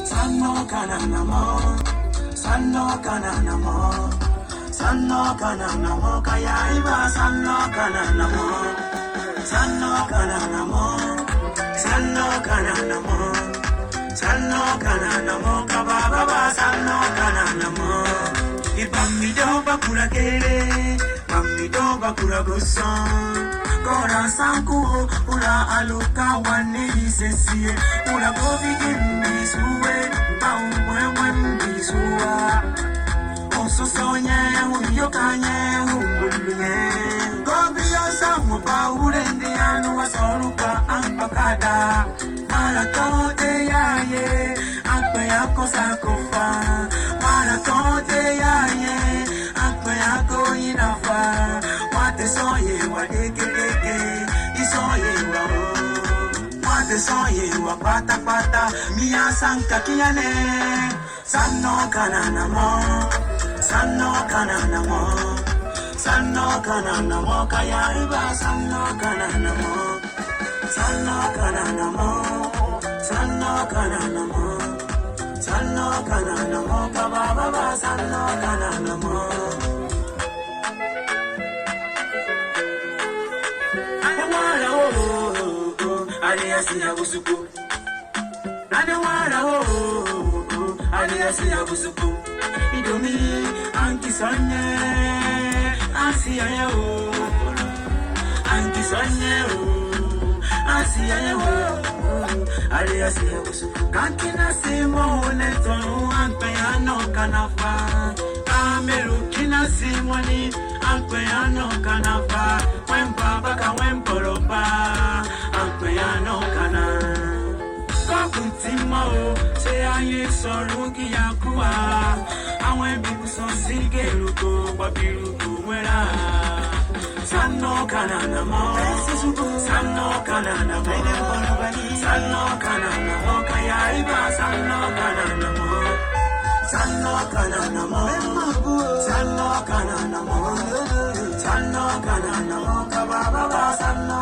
Sanno kanana mo, sanno kanana mo, sanno kanana mo, kaya iba sanno kanana mo, sanno kanana mo, sanno kanana mo, sanno kanana mo, kababa sanno kanana mo. Ibamido bakura kere, bamido bakura gosan. Kora sanku, ula aluka wane isesie, ula gobi gimbisuwe, bau mbisuwa. Oso sonye, uyokanye, umbulunye. Gobi yosamu pa urende anu wasoruka ampakada. Malatote yaye, akwe yako sakofa. Malatote yaye, akwe yako inafa. Wate soye wadekeleke, isoye wa o. Wate soye wa pata pata, miya sanka kiyane. Sanno kanana mo, sanno kanana mo, sanno kanana mo, kaya iba sanno kanana mo, sanno kanana mo, sanno kanana mo, sanno kanana mo, kababa sanno kanana mo. Aliasia busuku, Nadewara aliasia busuku, Idomi ankisanye, Asia yo, ankisanye yo, Asia yo, aliasia busuku. Kankina simo neto ankpeano kanafa, Ameru kina simoni ankpeano kanafa, Wempa baka wemporoba. Ankpeano kana Kokuntimo Se aye sorungi yakuwa Awe bibu son sigeruko Wabiruku wera Sanno kanana mo Sanno kanana mo Sanno kanana mo Kaya iba sanno kanana mo Sanno kanana mo Sanno kanana mo Sanno kanana mo Kababa sanno